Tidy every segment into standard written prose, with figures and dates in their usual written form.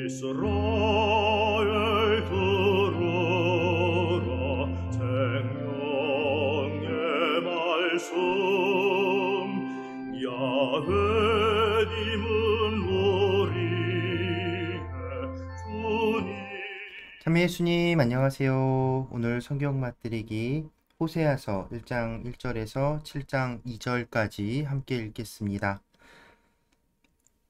이스라엘 들으라 생명의 말씀 야훼님은 우리의 주님. 참여 예수님 안녕하세요. 오늘 성경 맛들이기 호세아서 1장 1절에서 7장 2절까지 함께 읽겠습니다.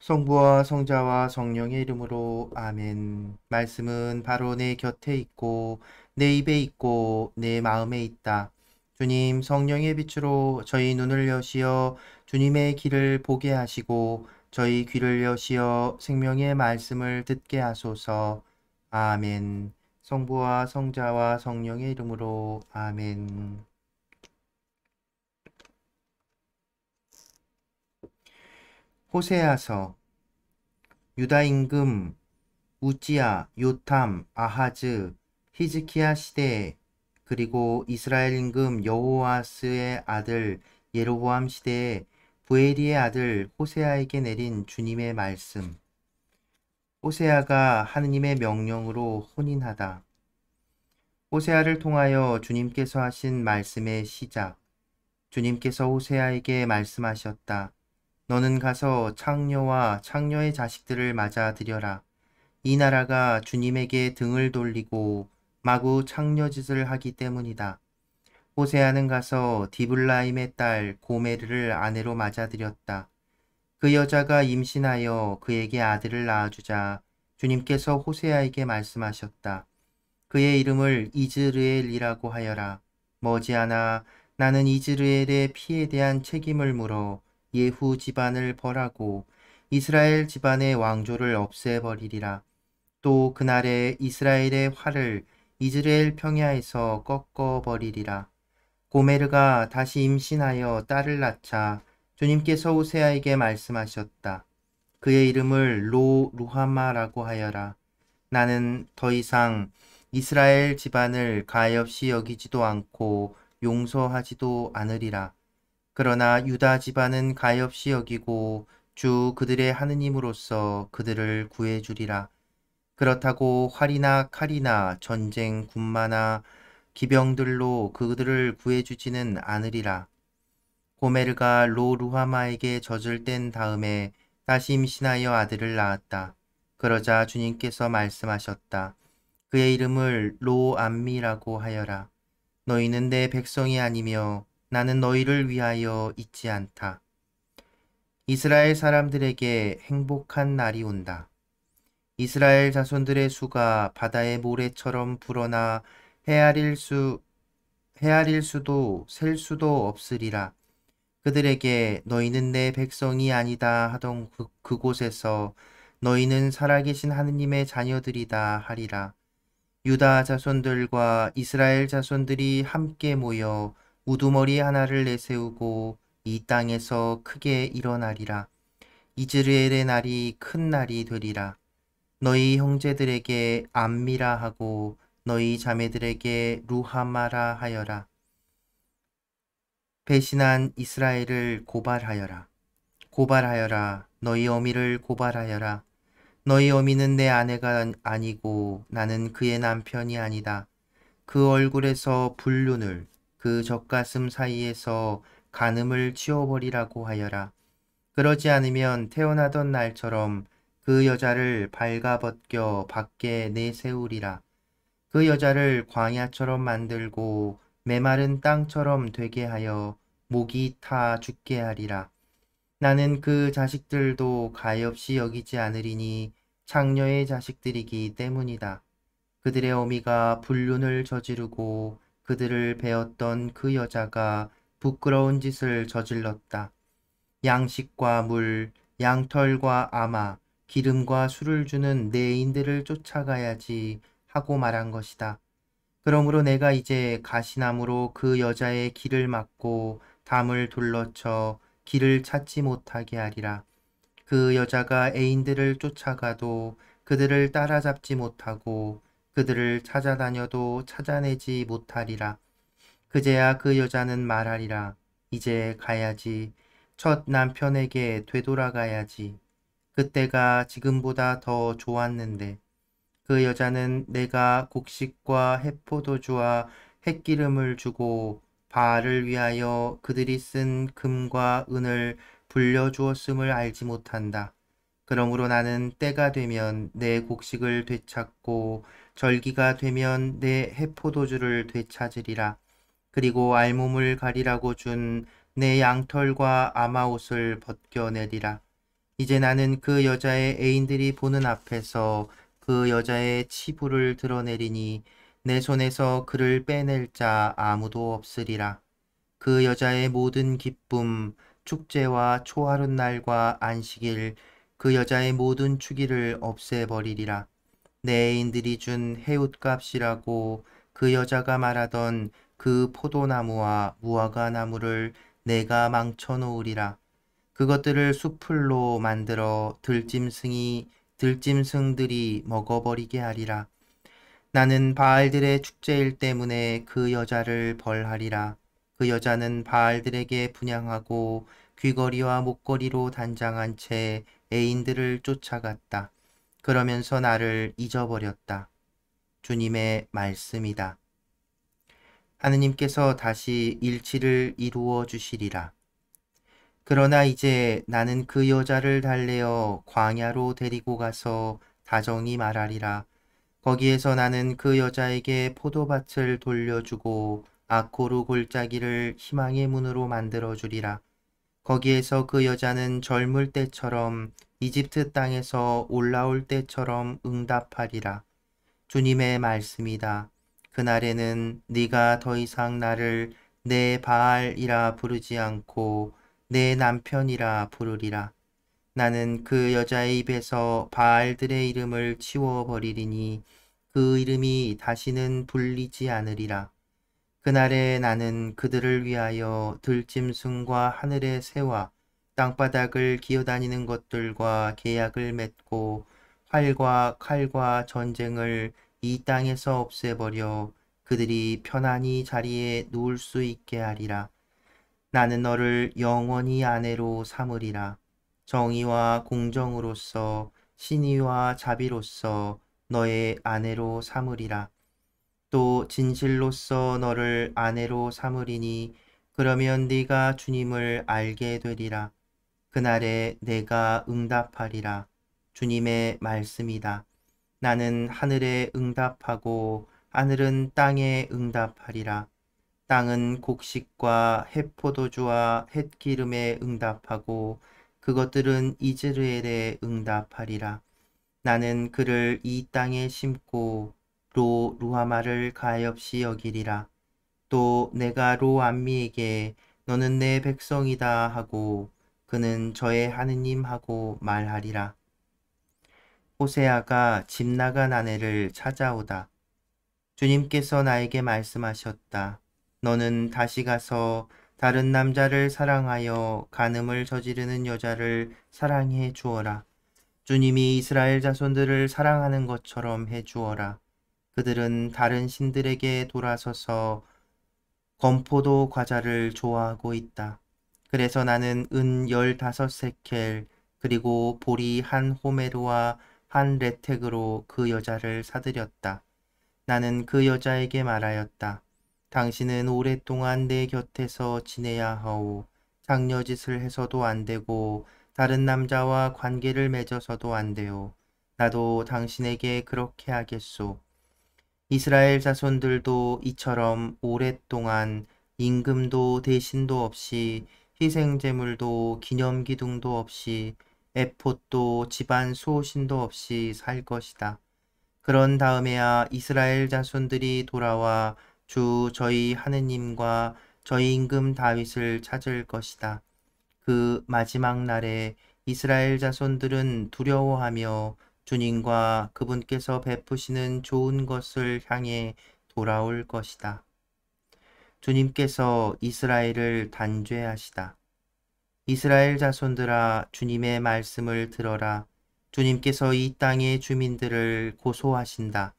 성부와 성자와 성령의 이름으로 아멘. 말씀은 바로 내 곁에 있고 내 입에 있고 내 마음에 있다. 주님 성령의 빛으로 저희 눈을 여시어 주님의 길을 보게 하시고 저희 귀를 여시어 생명의 말씀을 듣게 하소서. 아멘. 성부와 성자와 성령의 이름으로 아멘. 호세아서. 유다 임금 우찌야, 요탐, 아하즈, 히즈키야 시대 그리고 이스라엘 임금 여호아스의 아들 예로보암 시대에 부에리의 아들 호세아에게 내린 주님의 말씀. 호세아가 하느님의 명령으로 혼인하다. 호세아를 통하여 주님께서 하신 말씀의 시작. 주님께서 호세아에게 말씀하셨다. 너는 가서 창녀와 창녀의 자식들을 맞아들여라. 이 나라가 주님에게 등을 돌리고 마구 창녀짓을 하기 때문이다. 호세아는 가서 디블라임의 딸 고메르를 아내로 맞아들였다. 그 여자가 임신하여 그에게 아들을 낳아주자 주님께서 호세아에게 말씀하셨다. 그의 이름을 이즈르엘이라고 하여라. 머지않아 나는 이즈르엘의 피에 대한 책임을 물어 예후 집안을 벌하고 이스라엘 집안의 왕조를 없애버리리라. 또 그날에 이스라엘의 활을 이즈라엘 평야에서 꺾어버리리라. 고메르가 다시 임신하여 딸을 낳자 주님께서 호세아에게 말씀하셨다. 그의 이름을 루하마라고 하여라. 나는 더 이상 이스라엘 집안을 가엾이 여기지도 않고 용서하지도 않으리라. 그러나 유다 집안은 가엾이 여기고 주 그들의 하느님으로서 그들을 구해주리라. 그렇다고 활이나 칼이나 전쟁 군마나 기병들로 그들을 구해주지는 않으리라. 고메르가 루하마에게 젖을 뗀 다음에 다시 임신하여 아들을 낳았다. 그러자 주님께서 말씀하셨다. 그의 이름을 로암미라고 하여라. 너희는 내 백성이 아니며 나는 너희를 위하여 있지 않다. 이스라엘 사람들에게 행복한 날이 온다. 이스라엘 자손들의 수가 바다의 모래처럼 불어나 헤아릴 수도 셀 수도 없으리라. 그들에게 너희는 내 백성이 아니다 하던 그곳에서 너희는 살아계신 하느님의 자녀들이다 하리라. 유다 자손들과 이스라엘 자손들이 함께 모여 우두머리 하나를 내세우고 이 땅에서 크게 일어나리라. 이즈르엘의 날이 큰 날이 되리라. 너희 형제들에게 암미라 하고 너희 자매들에게 루하마라 하여라. 배신한 이스라엘을 고발하여라. 고발하여라. 너희 어미를 고발하여라. 너희 어미는 내 아내가 아니고 나는 그의 남편이 아니다. 그 얼굴에서 불륜을 그 젖가슴 사이에서 간음을 치워버리라고 하여라. 그러지 않으면 태어나던 날처럼 그 여자를 발가벗겨 밖에 내세우리라. 그 여자를 광야처럼 만들고 메마른 땅처럼 되게 하여 목이 타 죽게 하리라. 나는 그 자식들도 가엾이 여기지 않으리니 창녀의 자식들이기 때문이다. 그들의 어미가 불륜을 저지르고 그들을 베었던 그 여자가 부끄러운 짓을 저질렀다. 양식과 물, 양털과 아마, 기름과 술을 주는 내인들을 쫓아가야지 하고 말한 것이다. 그러므로 내가 이제 가시나무로 그 여자의 길을 막고 담을 둘러쳐 길을 찾지 못하게 하리라. 그 여자가 애인들을 쫓아가도 그들을 따라잡지 못하고 그들을 찾아다녀도 찾아내지 못하리라. 그제야 그 여자는 말하리라. 이제 가야지. 첫 남편에게 되돌아가야지. 그때가 지금보다 더 좋았는데 그 여자는 내가 곡식과 햇포도주와 햇기름을 주고 바알을 위하여 그들이 쓴 금과 은을 불려주었음을 알지 못한다. 그러므로 나는 때가 되면 내 곡식을 되찾고 절기가 되면 내 햇포도주를 되찾으리라. 그리고 알몸을 가리라고 준 내 양털과 아마옷을 벗겨내리라. 이제 나는 그 여자의 애인들이 보는 앞에서 그 여자의 치부를 드러내리니 내 손에서 그를 빼낼 자 아무도 없으리라. 그 여자의 모든 기쁨, 축제와 초하룻 날과 안식일, 그 여자의 모든 축일을 없애버리리라. 내 애인들이 준 해웃값이라고 그 여자가 말하던 그 포도나무와 무화과 나무를 내가 망쳐놓으리라. 그것들을 수풀로 만들어 들짐승들이 먹어버리게 하리라. 나는 바알들의 축제일 때문에 그 여자를 벌하리라. 그 여자는 바알들에게 분향하고 귀걸이와 목걸이로 단장한 채 애인들을 쫓아갔다. 그러면서 나를 잊어버렸다. 주님의 말씀이다. 하느님께서 다시 일치를 이루어 주시리라. 그러나 이제 나는 그 여자를 달래어 광야로 데리고 가서 다정히 말하리라. 거기에서 나는 그 여자에게 포도밭을 돌려주고 아코루 골짜기를 희망의 문으로 만들어주리라. 거기에서 그 여자는 젊을 때처럼 이집트 땅에서 올라올 때처럼 응답하리라. 주님의 말씀이다. 그날에는 네가 더 이상 나를 내 바알이라 부르지 않고 내 남편이라 부르리라. 나는 그 여자의 입에서 바알들의 이름을 치워버리리니 그 이름이 다시는 불리지 않으리라. 그날에 나는 그들을 위하여 들짐승과 하늘의 새와 땅바닥을 기어다니는 것들과 계약을 맺고 활과 칼과 전쟁을 이 땅에서 없애버려 그들이 편안히 자리에 누울 수 있게 하리라. 나는 너를 영원히 아내로 삼으리라. 정의와 공정으로서 신의와 자비로서 너의 아내로 삼으리라. 또 진실로서 너를 아내로 삼으리니 그러면 네가 주님을 알게 되리라. 그날에 내가 응답하리라. 주님의 말씀이다. 나는 하늘에 응답하고 하늘은 땅에 응답하리라. 땅은 곡식과 햇포도주와 햇기름에 응답하고 그것들은 이즈르엘에 응답하리라. 나는 그를 이 땅에 심고 루하마를 가엾이 여기리라. 또 내가 로암미에게 너는 내 백성이다 하고 그는 저의 하느님 하고 말하리라. 호세아가 집 나간 아내를 찾아오다. 주님께서 나에게 말씀하셨다. 너는 다시 가서 다른 남자를 사랑하여 간음을 저지르는 여자를 사랑해 주어라. 주님이 이스라엘 자손들을 사랑하는 것처럼 해 주어라. 그들은 다른 신들에게 돌아서서 건포도 과자를 좋아하고 있다. 그래서 나는 은 15세켈 그리고 보리 한 호메르와 한 레텍으로 그 여자를 사들였다. 나는 그 여자에게 말하였다. 당신은 오랫동안 내 곁에서 지내야 하오. 장녀짓을 해서도 안 되고 다른 남자와 관계를 맺어서도 안 돼요. 나도 당신에게 그렇게 하겠소. 이스라엘 자손들도 이처럼 오랫동안 임금도 대신도 없이 희생제물도 기념기둥도 없이 에폿도 집안 수호신도 없이 살 것이다. 그런 다음에야 이스라엘 자손들이 돌아와 주 저희 하느님과 저희 임금 다윗을 찾을 것이다. 그 마지막 날에 이스라엘 자손들은 두려워하며 주님과 그분께서 베푸시는 좋은 것을 향해 돌아올 것이다. 주님께서 이스라엘을 단죄하시다. 이스라엘 자손들아 주님의 말씀을 들어라. 주님께서 이 땅의 주민들을 고소하신다.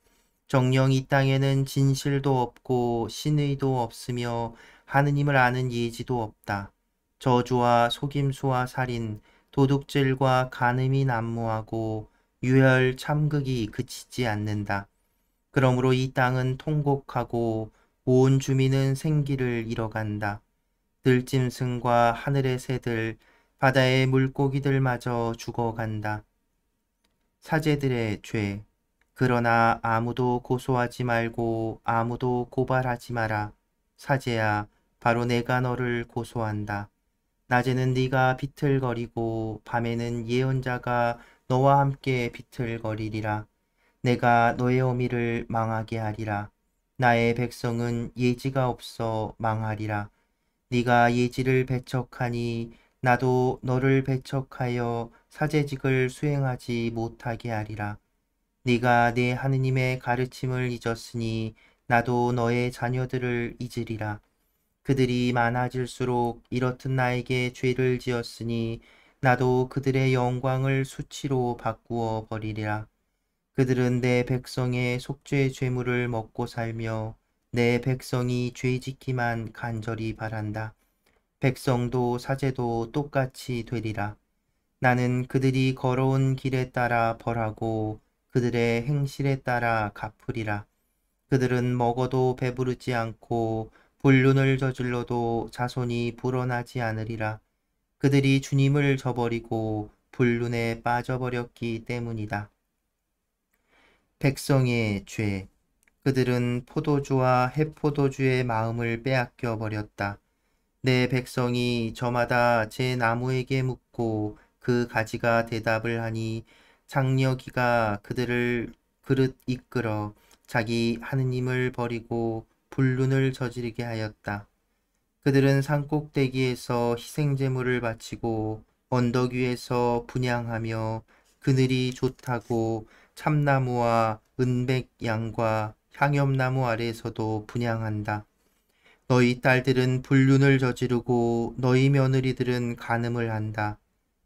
정녕 이 땅에는 진실도 없고 신의도 없으며 하느님을 아는 예지도 없다. 저주와 속임수와 살인, 도둑질과 간음이 난무하고 유혈 참극이 그치지 않는다. 그러므로 이 땅은 통곡하고 온 주민은 생기를 잃어간다. 들짐승과 하늘의 새들, 바다의 물고기들마저 죽어간다. 사제들의 죄. 그러나 아무도 고소하지 말고 아무도 고발하지 마라. 사제야, 바로 내가 너를 고소한다. 낮에는 네가 비틀거리고 밤에는 예언자가 너와 함께 비틀거리리라. 내가 너의 어미를 망하게 하리라. 나의 백성은 예지가 없어 망하리라. 네가 예지를 배척하니 나도 너를 배척하여 사제직을 수행하지 못하게 하리라. 네가 내 하느님의 가르침을 잊었으니 나도 너의 자녀들을 잊으리라. 그들이 많아질수록 이렇듯 나에게 죄를 지었으니 나도 그들의 영광을 수치로 바꾸어 버리리라. 그들은 내 백성의 속죄 죄물을 먹고 살며 내 백성이 죄짓기만 간절히 바란다. 백성도 사제도 똑같이 되리라. 나는 그들이 걸어온 길에 따라 벌하고 그들의 행실에 따라 갚으리라. 그들은 먹어도 배부르지 않고 불륜을 저질러도 자손이 불어나지 않으리라. 그들이 주님을 저버리고 불륜에 빠져버렸기 때문이다. 백성의 죄. 그들은 포도주와 해포도주의 마음을 빼앗겨 버렸다. 내 백성이 저마다 제 나무에게 묻고 그 가지가 대답을 하니 장려기가 그들을 그릇 이끌어 자기 하느님을 버리고 불륜을 저지르게 하였다. 그들은 산꼭대기에서 희생제물을 바치고 언덕 위에서 분향하며 그늘이 좋다고 참나무와 은백양과 향염나무 아래에서도 분향한다. 너희 딸들은 불륜을 저지르고 너희 며느리들은 간음을 한다.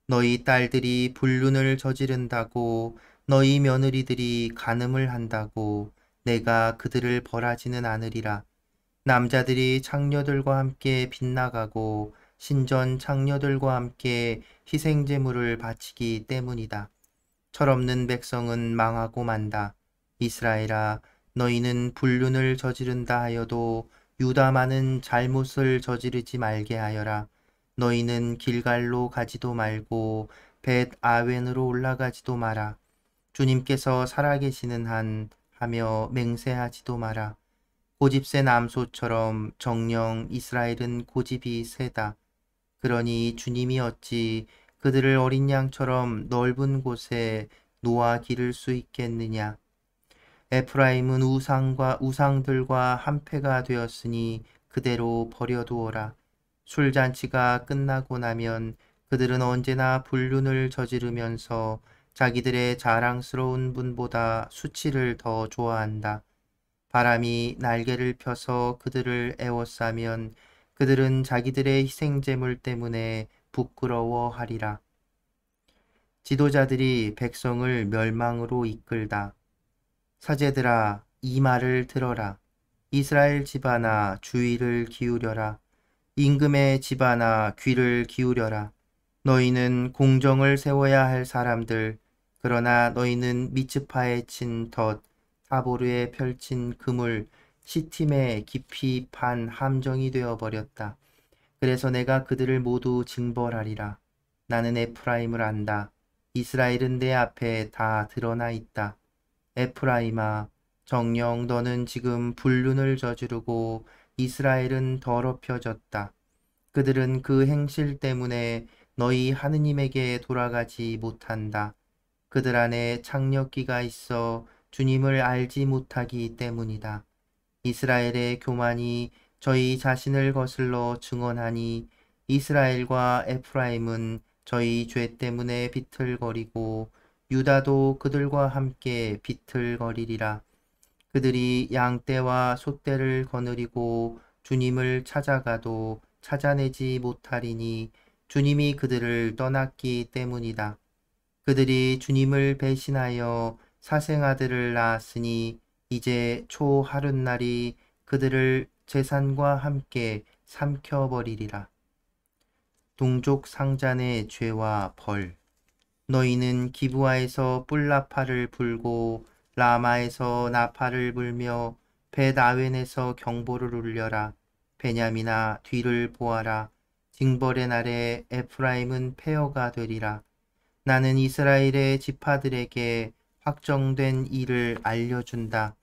너희 딸들이 불륜을 저지른다고 너희 며느리들이 간음을 한다고 내가 그들을 벌하지는 않으리라. 남자들이 창녀들과 함께 빗나가고 신전 창녀들과 함께 희생제물을 바치기 때문이다. 철없는 백성은 망하고 만다. 이스라엘아, 너희는 불륜을 저지른다 하여도 유다만은 잘못을 저지르지 말게 하여라. 너희는 길갈로 가지도 말고 벳 아웬으로 올라가지도 마라. 주님께서 살아계시는 한 하며 맹세하지도 마라. 고집센 암소처럼 정녕 이스라엘은 고집이 세다. 그러니 주님이 어찌 그들을 어린 양처럼 넓은 곳에 놓아 기를 수 있겠느냐. 에프라임은 우상들과 한패가 되었으니 그대로 버려두어라. 술잔치가 끝나고 나면 그들은 언제나 불륜을 저지르면서 자기들의 자랑스러운 분보다 수치를 더 좋아한다. 바람이 날개를 펴서 그들을 에워싸면 그들은 자기들의 희생제물 때문에 부끄러워하리라. 지도자들이 백성을 멸망으로 이끌다. 사제들아, 이 말을 들어라. 이스라엘 집안아, 주의를 기울여라. 임금의 집안아, 귀를 기울여라. 너희는 공정을 세워야 할 사람들, 그러나 너희는 미츠파에 친 덫, 타보르에 펼친 그물, 시팀에 깊이 판 함정이 되어버렸다. 그래서 내가 그들을 모두 징벌하리라. 나는 에프라임을 안다. 이스라엘은 내 앞에 다 드러나 있다. 에프라임아, 정녕 너는 지금 불륜을 저지르고 이스라엘은 더럽혀졌다. 그들은 그 행실 때문에 너희 하느님에게 돌아가지 못한다. 그들 안에 창력기가 있어 주님을 알지 못하기 때문이다. 이스라엘의 교만이 저희 자신을 거슬러 증언하니 이스라엘과 에프라임은 저희 죄 때문에 비틀거리고 유다도 그들과 함께 비틀거리리라. 그들이 양떼와 소떼를 거느리고 주님을 찾아가도 찾아내지 못하리니 주님이 그들을 떠났기 때문이다. 그들이 주님을 배신하여 사생아들을 낳았으니 이제 초하룻날이 그들을 재산과 함께 삼켜버리리라. 동족 상잔의 죄와 벌. 너희는 기브아에서 뿔나파를 불고 라마에서 나팔을 불며 벳아웬에서 경보를 울려라. 베냐민아 뒤를 보아라. 징벌의 날에 에프라임은 폐허가 되리라. 나는 이스라엘의 지파들에게 확정된 일을 알려준다.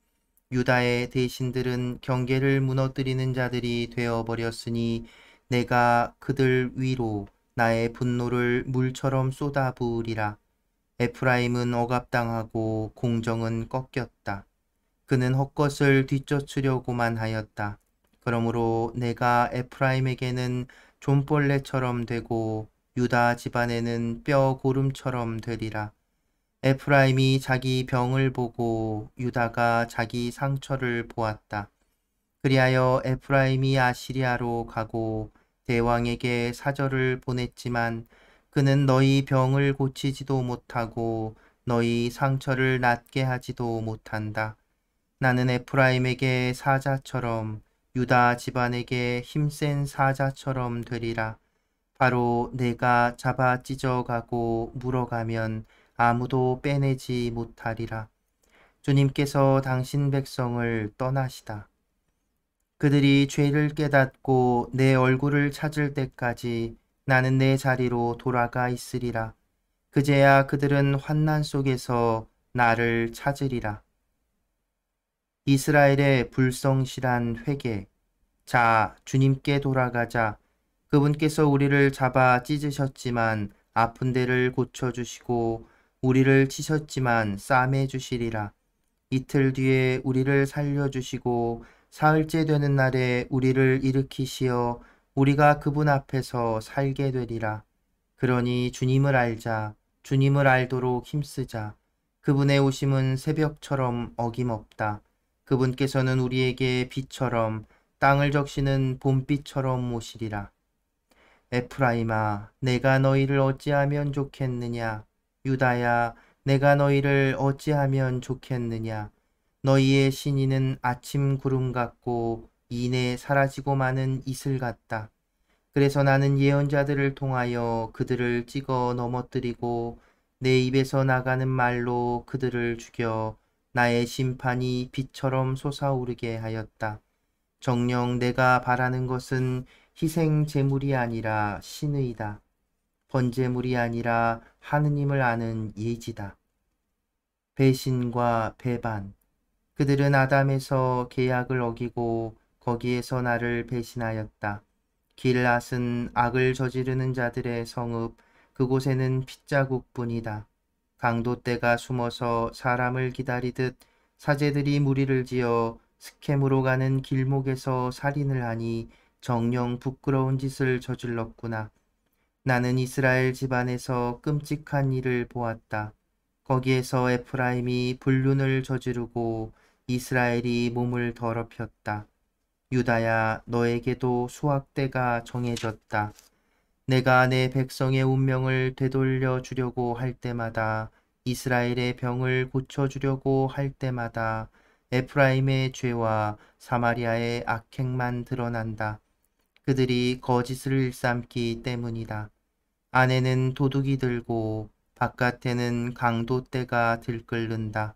유다의 대신들은 경계를 무너뜨리는 자들이 되어버렸으니 내가 그들 위로 나의 분노를 물처럼 쏟아부으리라. 에프라임은 억압당하고 공정은 꺾였다. 그는 헛것을 뒤쫓으려고만 하였다. 그러므로 내가 에프라임에게는 좀벌레처럼 되고 유다 집안에는 뼈 고름처럼 되리라. 에프라임이 자기 병을 보고 유다가 자기 상처를 보았다. 그리하여 에프라임이 아시리아로 가고 대왕에게 사절을 보냈지만 그는 너희 병을 고치지도 못하고 너희 상처를 낫게 하지도 못한다. 나는 에프라임에게 사자처럼 유다 집안에게 힘센 사자처럼 되리라. 바로 내가 잡아 찢어가고 물어가면 아무도 빼내지 못하리라. 주님께서 당신 백성을 떠나시다. 그들이 죄를 깨닫고 내 얼굴을 찾을 때까지 나는 내 자리로 돌아가 있으리라. 그제야 그들은 환난 속에서 나를 찾으리라. 이스라엘의 불성실한 회개. 자, 주님께 돌아가자. 그분께서 우리를 잡아 찢으셨지만 아픈 데를 고쳐주시고 우리를 치셨지만 싸매주시리라. 이틀 뒤에 우리를 살려주시고 사흘째 되는 날에 우리를 일으키시어 우리가 그분 앞에서 살게 되리라. 그러니 주님을 알자. 주님을 알도록 힘쓰자. 그분의 오심은 새벽처럼 어김없다. 그분께서는 우리에게 빛처럼 땅을 적시는 봄빛처럼 오시리라. 에프라임아, 내가 너희를 어찌하면 좋겠느냐? 유다야, 내가 너희를 어찌하면 좋겠느냐? 너희의 신이는 아침 구름 같고 이내 사라지고 마는 이슬 같다. 그래서 나는 예언자들을 통하여 그들을 찍어 넘어뜨리고 내 입에서 나가는 말로 그들을 죽여 나의 심판이 빛처럼 솟아오르게 하였다. 정녕 내가 바라는 것은 희생 제물이 아니라 신의다. 번제물이 아니라 하느님을 아는 예지다. 배신과 배반. 그들은 아담에서 계약을 어기고 거기에서 나를 배신하였다. 길앗은 악을 저지르는 자들의 성읍, 그곳에는 핏자국뿐이다. 강도떼가 숨어서 사람을 기다리듯 사제들이 무리를 지어 스켐으로 가는 길목에서 살인을 하니 정녕 부끄러운 짓을 저질렀구나. 나는 이스라엘 집안에서 끔찍한 일을 보았다. 거기에서 에프라임이 불륜을 저지르고 이스라엘이 몸을 더럽혔다. 유다야, 너에게도 수확대가 정해졌다. 내가 내 백성의 운명을 되돌려 주려고 할 때마다, 이스라엘의 병을 고쳐주려고 할 때마다 에프라임의 죄와 사마리아의 악행만 드러난다. 그들이 거짓을 일삼기 때문이다. 안에는 도둑이 들고 바깥에는 강도떼가 들끓는다.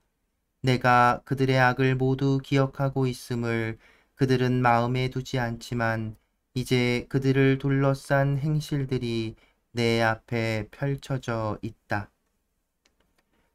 내가 그들의 악을 모두 기억하고 있음을 그들은 마음에 두지 않지만 이제 그들을 둘러싼 행실들이 내 앞에 펼쳐져 있다.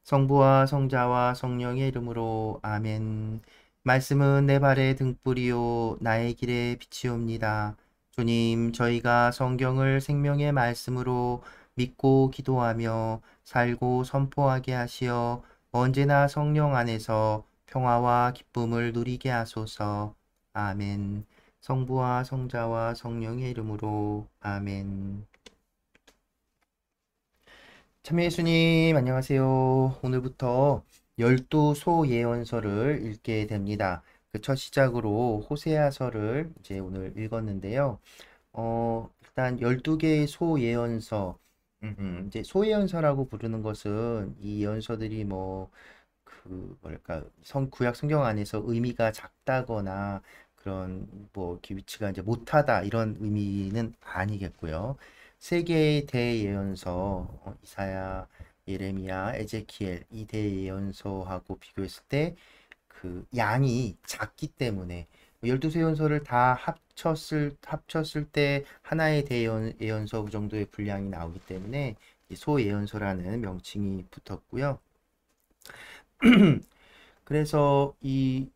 성부와 성자와 성령의 이름으로 아멘. 말씀은 내 발의 등불이요 나의 길에 빛이옵니다. 주님, 저희가 성경을 생명의 말씀으로 믿고 기도하며 살고 선포하게 하시어 언제나 성령 안에서 평화와 기쁨을 누리게 하소서. 아멘. 성부와 성자와 성령의 이름으로 아멘. 참여 예수님 안녕하세요. 오늘부터 12소 예언서를 읽게 됩니다. 그 첫 시작으로 호세아서를 이제 오늘 읽었는데요. 일단 12개의 소 예언서, 이제 소 예언서라고 부르는 것은 이 예언서들이 뭐랄까 구약 성경 안에서 의미가 작다거나 그런 뭐 이렇게 위치가 이제 못하다 이런 의미는 아니겠고요. 세 개의 대예언서, 이사야, 예레미야, 에제키엘 이 대예언서하고 비교했을 때 그 양이 작기 때문에 12세연서를 다 합쳤을 때 하나의 대예언서 정도의 분량이 나오기 때문에 소예언서라는 명칭이 붙었고요. 그래서 이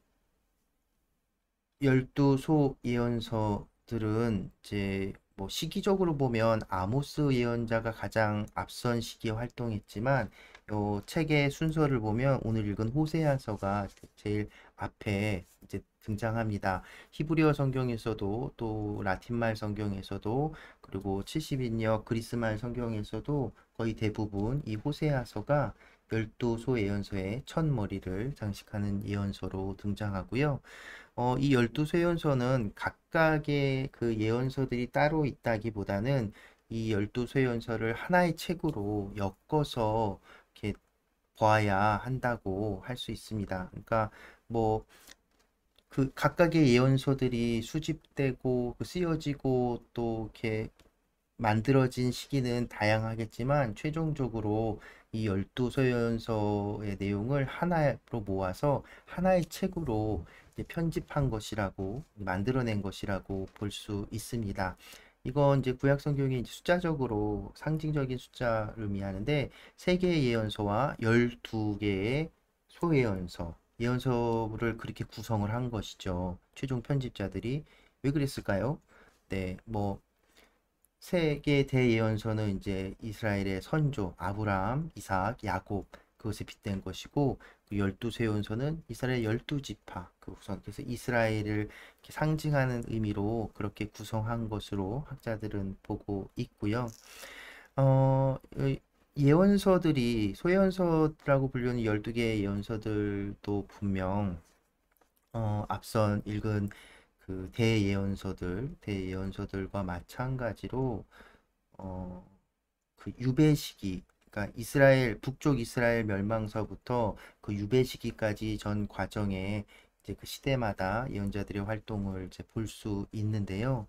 12소 예언서들은 이제 뭐 시기적으로 보면 아모스 예언자가 가장 앞선 시기에 활동했지만 요 책의 순서를 보면 오늘 읽은 호세아서가 제일 앞에 이제 등장합니다. 히브리어 성경에서도 또 라틴말 성경에서도 그리고 70인역 그리스말 성경에서도 거의 대부분 이 호세아서가 12소 예언서의 첫 머리를 장식하는 예언서로 등장하고요. 이 12쇄연서는 각각의 그 예언서들이 따로 있다기보다는 이 12쇄연서를 하나의 책으로 엮어서 이렇게 보아야 한다고 할 수 있습니다. 그러니까 뭐 그 각각의 예언서들이 수집되고 쓰여지고 또 이렇게 만들어진 시기는 다양하겠지만 최종적으로 이 12서연서의 내용을 하나로 모아서 하나의 책으로 편집한 것이라고 만들어낸 것이라고 볼 수 있습니다. 이건 이제 구약 성경이 숫자적으로 상징적인 숫자를 의미하는데 3개의 예언서와 12개의 소예언서, 예언서를 그렇게 구성을 한 것이죠. 최종 편집자들이 왜 그랬을까요? 네, 뭐 세계 대예언서는 이제 이스라엘의 선조 아브라함, 이삭, 야곱 그것에 빗댄 것이고 그 12세연서는 이스라엘 12지파 그 우선 그래서 이스라엘을 이렇게 상징하는 의미로 그렇게 구성한 것으로 학자들은 보고 있고요. 어, 예언서들이 소예언서라고 불리는 12개의 예언서들도 분명 앞선 읽은 그 대예언서들과 마찬가지로 그 유배 시기, 그러니까 북쪽 이스라엘 멸망서부터 그 유배 시기까지 전 과정에 이제 그 시대마다 예언자들의 활동을 이제 볼 수 있는데요.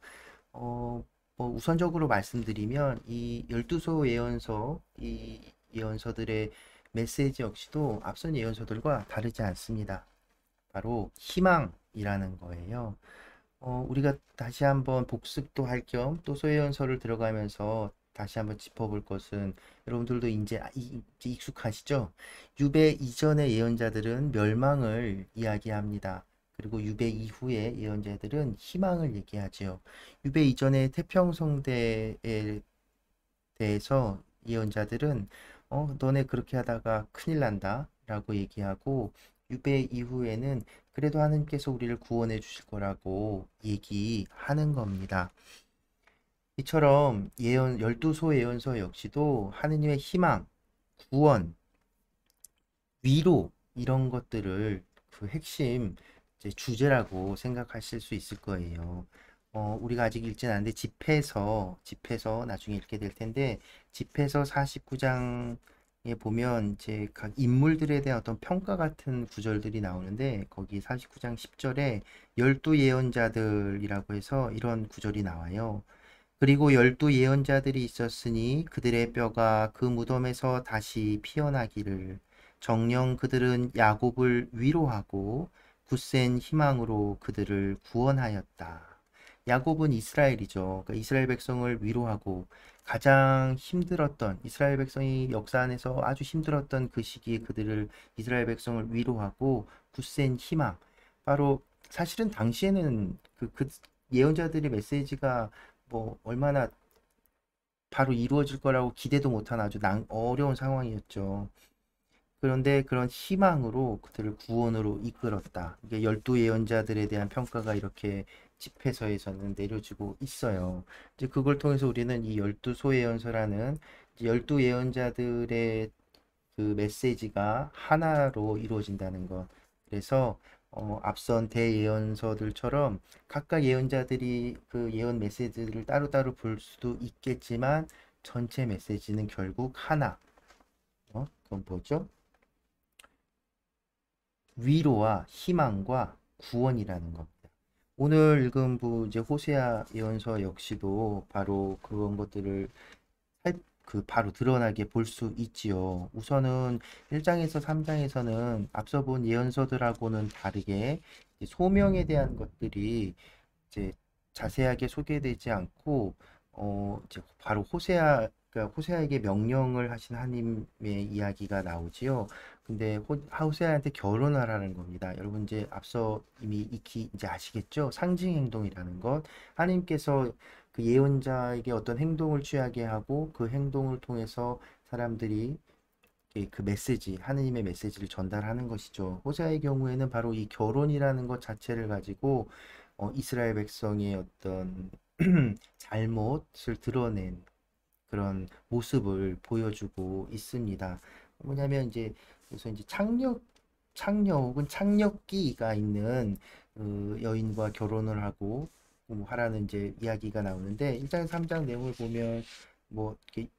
뭐 우선적으로 말씀드리면 이 12소 예언서, 이 예언서들의 메시지 역시도 앞선 예언서들과 다르지 않습니다. 바로 희망이라는 거예요. 우리가 다시 한번 복습도 할 겸 또 소예언서를 들어가면서 다시 한번 짚어볼 것은 여러분들도 이제 익숙하시죠? 유배 이전의 예언자들은 멸망을 이야기합니다. 그리고 유배 이후의 예언자들은 희망을 얘기하지요. 유배 이전의 태평성대에 대해서 예언자들은 너네 그렇게 하다가 큰일 난다 라고 얘기하고 유배 이후에는 그래도 하나님께서 우리를 구원해 주실 거라고 얘기하는 겁니다. 이처럼 12소 예언서 역시도 하느님의 희망, 구원, 위로 이런 것들을 그 핵심 이제 주제라고 생각하실 수 있을 거예요. 우리가 아직 읽진 않는데 집해서 나중에 읽게 될 텐데 집해서 49장에 보면 이제 각 인물들에 대한 어떤 평가 같은 구절들이 나오는데 거기 49장 10절에 12예언자들이라고 해서 이런 구절이 나와요. 그리고 12예언자들이 있었으니 그들의 뼈가 그 무덤에서 다시 피어나기를 정녕 그들은 야곱을 위로하고 굳센 희망으로 그들을 구원하였다. 야곱은 이스라엘이죠. 그러니까 이스라엘 백성을 위로하고 가장 힘들었던 이스라엘 백성이 역사 안에서 아주 힘들었던 그 시기에 그들을 이스라엘 백성을 위로하고 굳센 희망. 바로 사실은 당시에는 그 예언자들의 메시지가 뭐 얼마나 바로 이루어질 거라고 기대도 못한 아주 어려운 상황이었죠. 그런데 그런 희망으로 그들을 구원으로 이끌었다. 이게 12예언자들에 대한 평가가 이렇게 집회서에서는 내려지고 있어요. 이제 그걸 통해서 우리는 이 12소예언서라는 12예언자들의 그 메시지가 하나로 이루어진다는 것. 그래서 앞선 대예언서들처럼 각각 예언자들이 그 예언 메시지를 따로따로 볼 수도 있겠지만 전체 메시지는 결국 하나. 그건 뭐죠? 위로와 희망과 구원이라는 겁니다. 오늘 읽은 이제 호세아 예언서 역시도 바로 그런 것들을 바로 드러나게 볼 수 있지요. 우선은 1장에서 3장에서는 앞서 본 예언서들하고는 다르게 이제 소명에 대한 것들이 이제 자세하게 소개되지 않고 이제 바로 그러니까 호세아에게 명령을 하신 하나님의 이야기가 나오지요. 근데 호세아한테 결혼하라는 겁니다. 여러분 이제 앞서 이미 익히 이제 아시겠죠? 상징 행동이라는 것. 하나님께서 그 예언자에게 어떤 행동을 취하게 하고 그 행동을 통해서 사람들이 그 메시지, 하느님의 메시지를 전달하는 것이죠. 호세아의 경우에는 바로 이 결혼이라는 것 자체를 가지고 이스라엘 백성의 어떤 잘못을 드러낸 그런 모습을 보여주고 있습니다. 뭐냐면 이제 그래서 이제 창녀 혹은 창녀기가 있는 여인과 결혼을 하고 하라는 이제 이야기가 나오는데 1장, 3장 내용을 보면 뭐 이렇게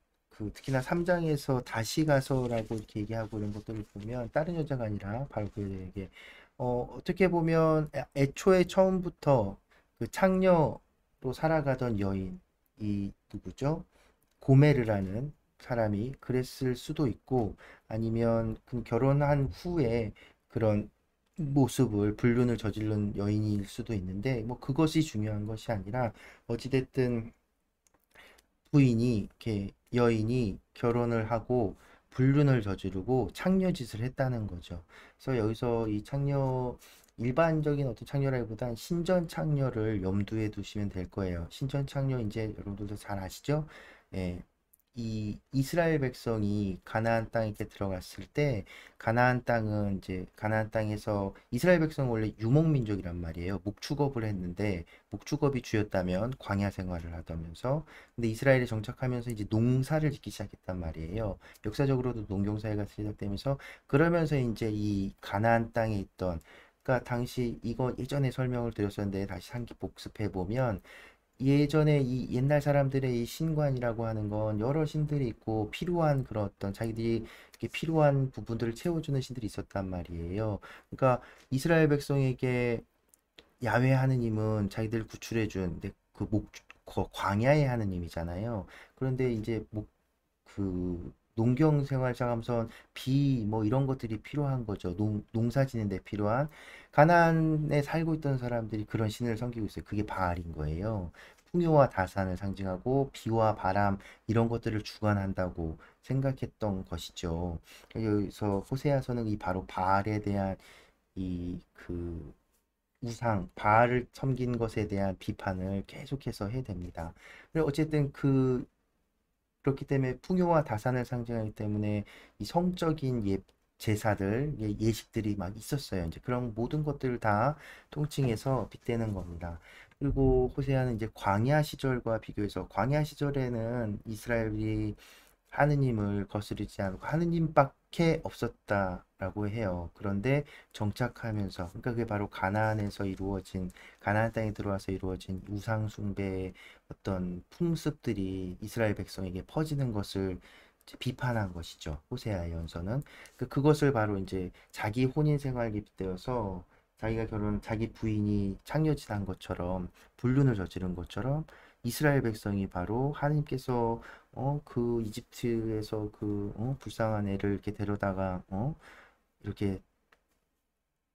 특히나 3장에서 다시 가서라고 이렇게 얘기하고 이런 것들을 보면 다른 여자가 아니라 바로 그 여자에게 어떻게 보면 애초에 처음부터 그 창녀로 살아가던 여인이 누구죠? 고메르라는 사람이 그랬을 수도 있고 아니면 그 결혼한 후에 그런 모습을 불륜을 저지른 여인일 수도 있는데 뭐 그것이 중요한 것이 아니라 어찌됐든 이렇게 여인이 결혼을 하고 불륜을 저지르고 창녀짓을 했다는 거죠. 그래서 여기서 이 창녀 일반적인 어떤 창녀라기보단 신전 창녀를 염두에 두시면 될 거예요. 신전 창녀 이제 여러분들도 잘 아시죠? 예. 이 이스라엘 백성이 가나안 땅에 이렇게 들어갔을 때 가나안 땅은 이제 가나안 땅에서 이스라엘 백성은 원래 유목민족이란 말이에요. 목축업을 했는데 목축업이 주였다면 광야 생활을 하다면서 근데 이스라엘에 정착하면서 이제 농사를 짓기 시작했단 말이에요. 역사적으로도 농경사회가 시작되면서 그러면서 이제 이 가나안 땅에 있던 그러니까 당시 이거 예전에 설명을 드렸었는데 다시 한기 복습해 보면 예전에 이 옛날 사람들의 이 신관이라고 하는 건 여러 신들이 있고 필요한 그런 어떤 자기들이 이렇게 필요한 부분들을 채워주는 신들이 있었단 말이에요. 그러니까 이스라엘 백성에게 야훼 하느님은 자기들 구출해준 광야의 하느님이잖아요. 그런데 이제 농경 생활 시작하면서 비 뭐 이런 것들이 필요한 거죠. 농사 지는 데 필요한 가나안에 살고 있던 사람들이 그런 신을 섬기고 있어요. 그게 바알인 거예요. 풍요와 다산을 상징하고 비와 바람 이런 것들을 주관한다고 생각했던 것이죠. 여기서 호세아서는 이 바로 바알에 대한 이그 바알을 섬긴 것에 대한 비판을 계속해서 해댑니다. 그리고 어쨌든 그렇기 때문에 풍요와 다산을 상징하기 때문에 이 성적인 제사들, 예식들이 막 있었어요. 이제 그런 모든 것들을 다 통칭해서 빗대는 겁니다. 그리고 호세아는 이제 광야 시절과 비교해서 광야 시절에는 이스라엘이 하느님을 거스르지 않고 하느님밖에 없었다라고 해요. 그런데 정착하면서 그러니까 그게 바로 가나안에서 이루어진 가나안 땅에 들어와서 이루어진 우상 숭배의 어떤 풍습들이 이스라엘 백성에게 퍼지는 것을 이제 비판한 것이죠. 호세아 예언서는 그것을 바로 이제 자기 혼인 생활에 빗대어서 자기 부인이 창녀짓한 것처럼 불륜을 저지른 것처럼 이스라엘 백성이 바로 하나님께서 그 이집트에서 불쌍한 애를 이렇게 데려다가 이렇게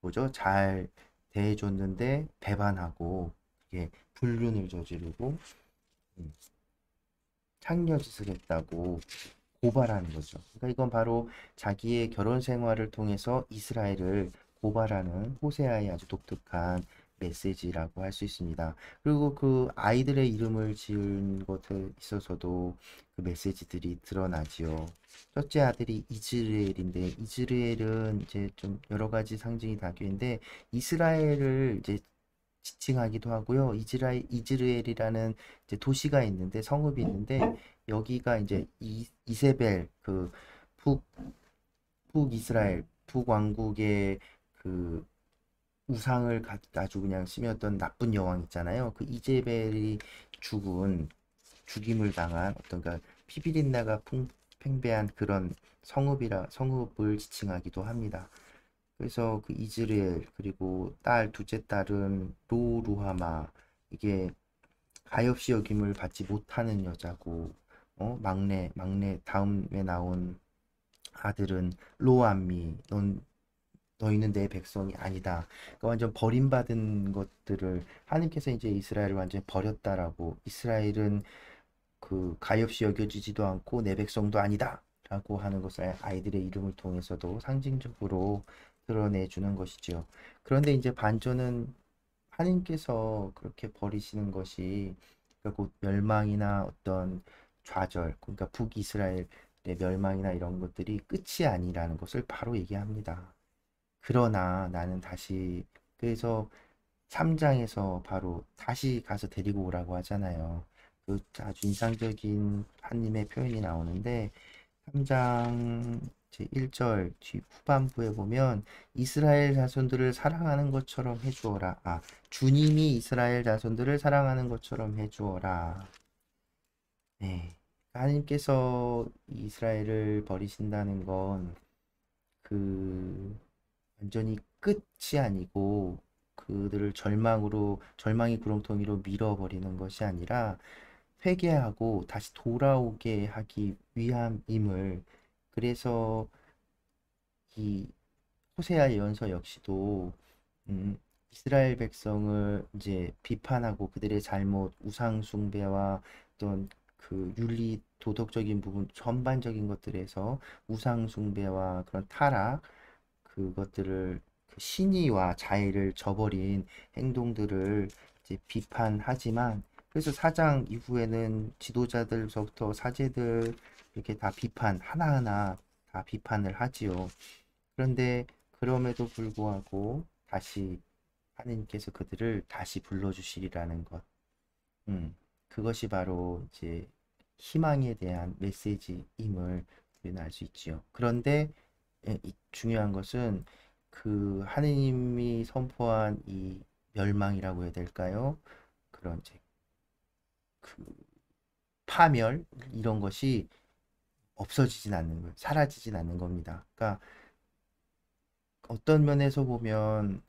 뭐죠? 잘 대해줬는데 배반하고 이게 불륜을 저지르고 음, 창녀짓을 했다고 고발하는 거죠. 그러니까 이건 바로 자기의 결혼 생활을 통해서 이스라엘을 고발하는 호세아의 아주 독특한 메시지라고 할 수 있습니다. 그리고 그 아이들의 이름을 지은 것에 있어서도 그 메시지들이 드러나지요. 첫째 아들이 이즈레엘인데 이즈레엘은 이제 좀 여러 가지 상징이 담겨 있는데 이스라엘을 이제 지칭하기도 하고요. 이즈레엘이라는 이제 도시가 있는데 성읍이 있는데 여기가 이제 이세벨 북 북이스라엘 북왕국의 그 우상을 아주 그냥 심었던 나쁜 여왕 있잖아요. 그 이제벨이 죽임을 당한 어떤 피비린내가 팽배한 그런 성읍을 지칭하기도 합니다. 그래서 그 이즈리엘 그리고 딸 둘째 딸은 루하마 이게 가엾이 여김을 받지 못하는 여자고 막내 다음에 나온 아들은 로암미 너희는 내 백성이 아니다. 그러니까 완전 버림받은 것들을 하나님께서 이제 이스라엘을 완전 버렸다라고 이스라엘은 그 가엾이 여겨지지도 않고 내 백성도 아니다. 라고 하는 것을 아이들의 이름을 통해서도 상징적으로 드러내주는 것이지요. 그런데 이제 반전은 하나님께서 그렇게 버리시는 것이 결국 멸망이나 어떤 좌절, 그러니까 북이스라엘의 멸망이나 이런 것들이 끝이 아니라는 것을 바로 얘기합니다. 그러나 나는 다시 그래서 3장에서 바로 다시 가서 데리고 오라고 하잖아요. 그 아주 인상적인 하나님의 표현이 나오는데 3장 제1절 뒤 후반부에 보면 이스라엘 자손들을 사랑하는 것처럼 해주어라. 주님이 이스라엘 자손들을 사랑하는 것처럼 해주어라. 네. 하나님께서 이스라엘을 버리신다는 건 그 완전히 끝이 아니고 그들을 절망의 구렁텅이로 밀어버리는 것이 아니라 회개하고 다시 돌아오게 하기 위함임을 그래서 이 호세아 예언서 역시도 이스라엘 백성을 이제 비판하고 그들의 잘못, 우상 숭배와 어떤 그 윤리 도덕적인 부분 전반적인 것들에서 우상 숭배와 그런 타락 그것들을 그 신의와 자애를 저버린 행동들을 이제 비판하지만 그래서 4장 이후에는 지도자들서부터 사제들 이렇게 다 하나하나 다 비판을 하지요. 그런데 그럼에도 불구하고 다시 하느님께서 그들을 다시 불러주시리라는 것. 그것이 바로 이제 희망에 대한 메시지임을 우리는 알 수 있지요. 그런데 중요한 것은 그 하느님이 선포한 이 멸망이라고 해야 될까요? 그런 이제 그 파멸 이런 것이 없어지진 않는 거예요. 사라지진 않는 겁니다. 그러니까 어떤 면에서 보면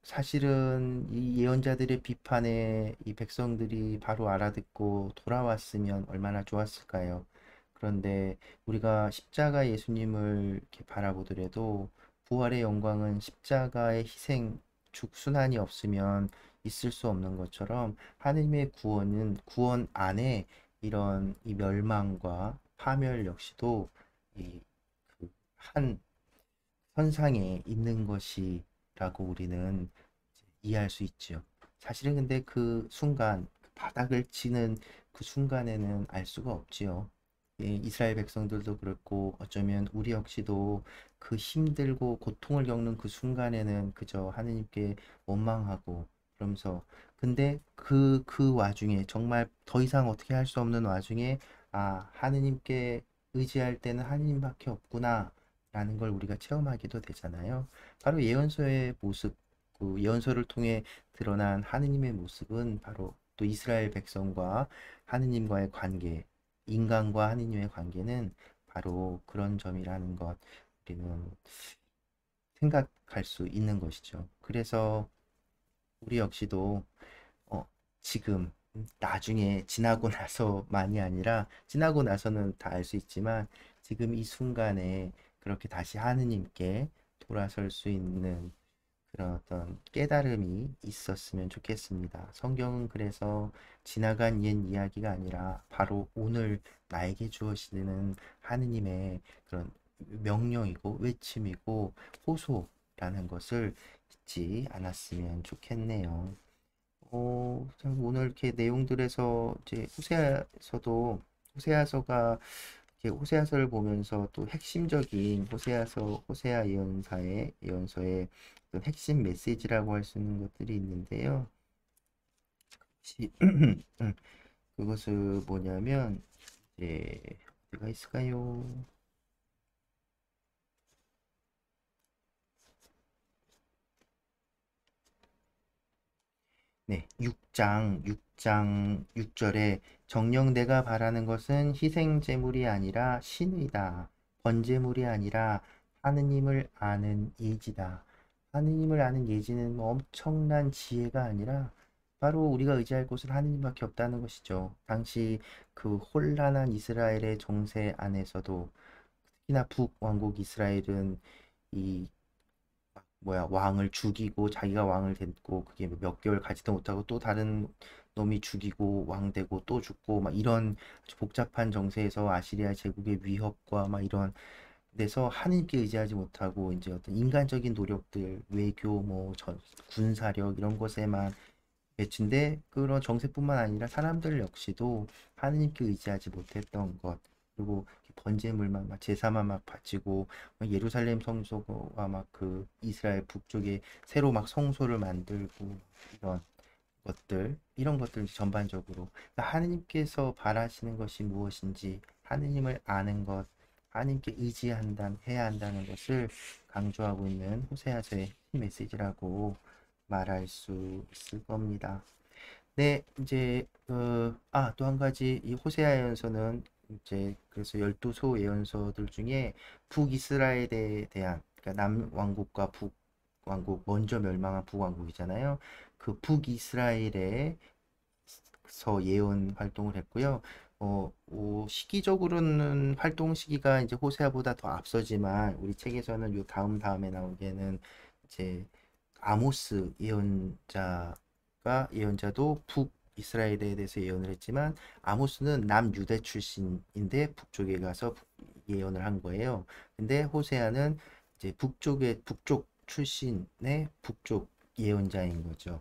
사실은 이 예언자들의 비판에 이 백성들이 바로 알아듣고 돌아왔으면 얼마나 좋았을까요? 그런데 우리가 십자가 예수님을 이렇게 바라보더라도 부활의 영광은 십자가의 희생, 죽순환이 없으면 있을 수 없는 것처럼 하느님의 구원은 구원 안에 이런 이 멸망과 파멸 역시도 이한 선상에 있는 것이라고 우리는 이해할 수 있지요. 사실은 근데 그 순간 바닥을 치는 그 순간에는 알 수가 없지요. 이스라엘 백성들도 그렇고 어쩌면 우리 역시도 그 힘들고 고통을 겪는 그 순간에는 그저 하느님께 원망하고 그러면서 근데 그 와중에 정말 더 이상 어떻게 할 수 없는 와중에 하느님께 의지할 때는 하느님밖에 없구나 라는 걸 우리가 체험하기도 되잖아요. 바로 예언서의 모습, 그 예언서를 통해 드러난 하느님의 모습은 바로 또 이스라엘 백성과 하느님과의 관계, 인간과 하느님의 관계는 바로 그런 점이라는 것 우리는 생각할 수 있는 것이죠. 그래서 우리 역시도 지금 나중에 지나고 나서만이 아니라 지나고 나서는 다 알 수 있지만 지금 이 순간에 그렇게 다시 하느님께 돌아설 수 있는 그런 어떤 깨달음이 있었으면 좋겠습니다. 성경은 그래서 지나간 옛 이야기가 아니라 바로 오늘 나에게 주어지는 하느님의 그런 명령이고 외침이고 호소라는 것을 잊지 않았으면 좋겠네요. 참 오늘 이렇게 내용들에서 이제 호세아서가 이렇게 호세아서를 보면서 또 핵심적인 호세아 예언서의 어떤 핵심 메시지라고 할 수 있는 것들이 있는데요. 그것은 뭐냐면 이제 어디가 있을까요? 네, 6장 6절에 정녕 내가 바라는 것은 희생 제물이 아니라 신의다. 번제물이 아니라 하느님을 아는 이지다. 하느님을 아는 예지는 뭐 엄청난 지혜가 아니라 바로 우리가 의지할 곳은 하느님밖에 없다는 것이죠. 당시 그 혼란한 이스라엘의 정세 안에서도 특히나 북왕국 이스라엘은 이 왕을 죽이고 자기가 왕을 됐고 그게 몇 개월 가지도 못하고 또 다른 놈이 죽이고 왕 되고 또 죽고 막 이런 아주 복잡한 정세에서 아시리아 제국의 위협과 막 이런 데서 하느님께 의지하지 못하고 이제 어떤 인간적인 노력들, 외교, 군사력 이런 것에만 매춘데 그런 정세뿐만 아니라 사람들 역시도 하느님께 의지하지 못했던 것 그리고 번제물만 막 제사만 막 바치고 예루살렘 성소와 막 그 이스라엘 북쪽에 새로 막 성소를 만들고 이런 것들 전반적으로 그러니까 하느님께서 바라시는 것이 무엇인지 하느님을 아는 것 하나님께 해야 한다는 것을 강조하고 있는 호세아서의 메시지라고 말할 수 있을 겁니다. 네, 이제 또 한 가지 이 호세아 예언서는 이제 그래서 12소 예언서들 중에 북이스라엘에 대한 그러니까 남왕국과 북왕국 먼저 멸망한 북왕국이잖아요. 그 북이스라엘에서 예언 활동을 했고요. 시기적으로는 활동 시기가 이제 호세아보다 더 앞서지만 우리 책에서는 요 다음에 나오게는 이제 아모스 예언자도 북이스라엘에 대해서 예언을 했지만 아모스는 남유대 출신인데 북쪽에 가서 예언을 한 거예요. 근데 호세아는 이제 북쪽 출신의 북쪽 예언자인 거죠.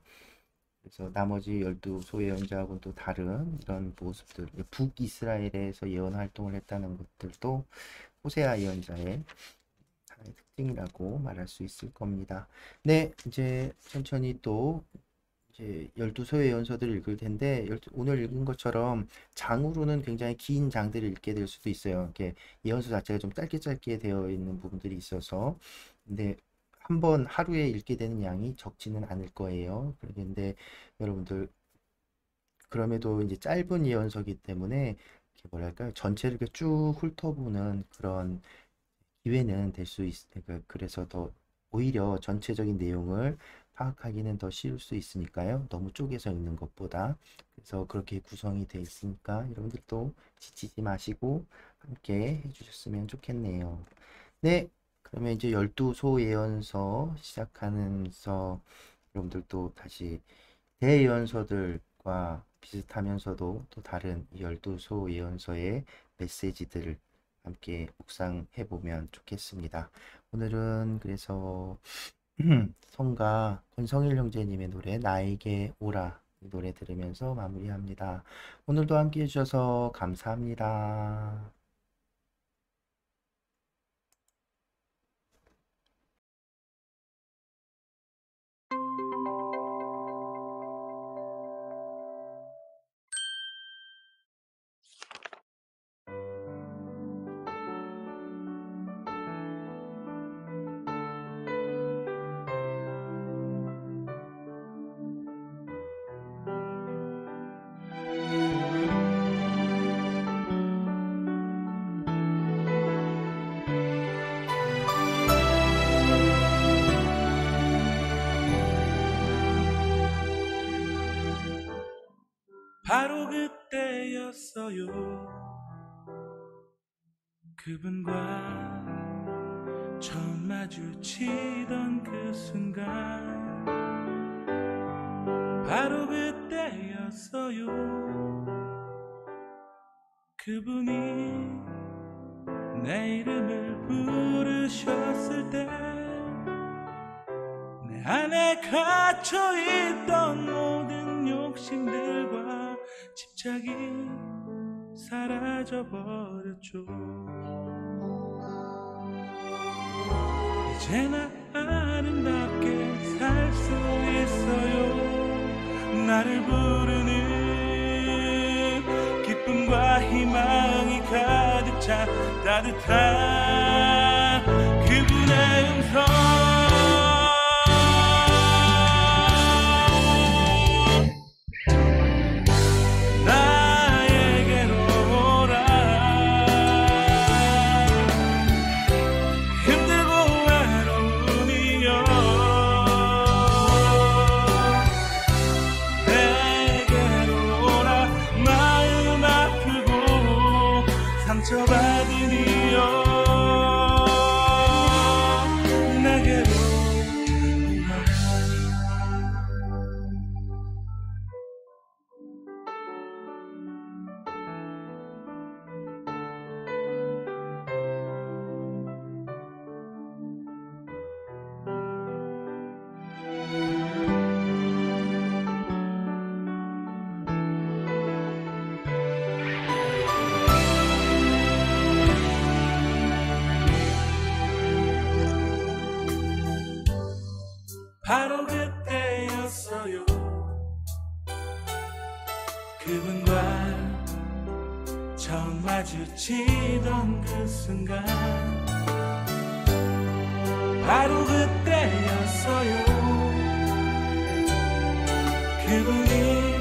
그래서 나머지 12소 예언자하고는 또 다른 이런 모습들, 북이스라엘에서 예언 활동을 했다는 것들도 호세아 예언자의 하나의 특징이라고 말할 수 있을 겁니다. 네, 이제 천천히 또 이제 12소 예언서들을 읽을 텐데 오늘 읽은 것처럼 장으로는 굉장히 긴 장들을 읽게 될 수도 있어요. 이렇게 예언서 자체가 좀 짧게 되어 있는 부분들이 있어서 근데 한번 하루에 읽게 되는 양이 적지는 않을 거예요. 그런데 여러분들 그럼에도 이제 짧은 예언서기 때문에 뭐랄까요 전체를 이렇게 쭉 훑어보는 그런 기회는 될 수 있으니까 그래서 더 오히려 전체적인 내용을 파악하기는 더 쉬울 수 있으니까요. 너무 쪼개서 읽는 것보다 그래서 그렇게 구성이 돼 있으니까 여러분들도 지치지 마시고 함께 해주셨으면 좋겠네요. 네. 그러면 이제 12소 예언서 시작하면서 여러분들도 다시 대예언서들과 비슷하면서도 또 다른 12소 예언서의 메시지들을 함께 묵상해 보면 좋겠습니다. 오늘은 그래서 성가 권성일 형제님의 노래 나에게 오라 이 노래 들으면서 마무리합니다. 오늘도 함께 해주셔서 감사합니다. 바로 그때였어요. 그분과 처음 마주치던 그 순간 바로 그때였어요. 그분이 내 이름을 부르셨을 때 내 안에 갇혀있던 모든 욕심들과 집착이 사라져버렸죠. 이제 나 아름답게 살 수 있어요. 나를 부르는 기쁨과 희망이 가득 찬 따뜻한 그분의 음성 힘들고 외로움이여 그분과 처음 마주치던 그 순간 바로 그때였어요. 그분이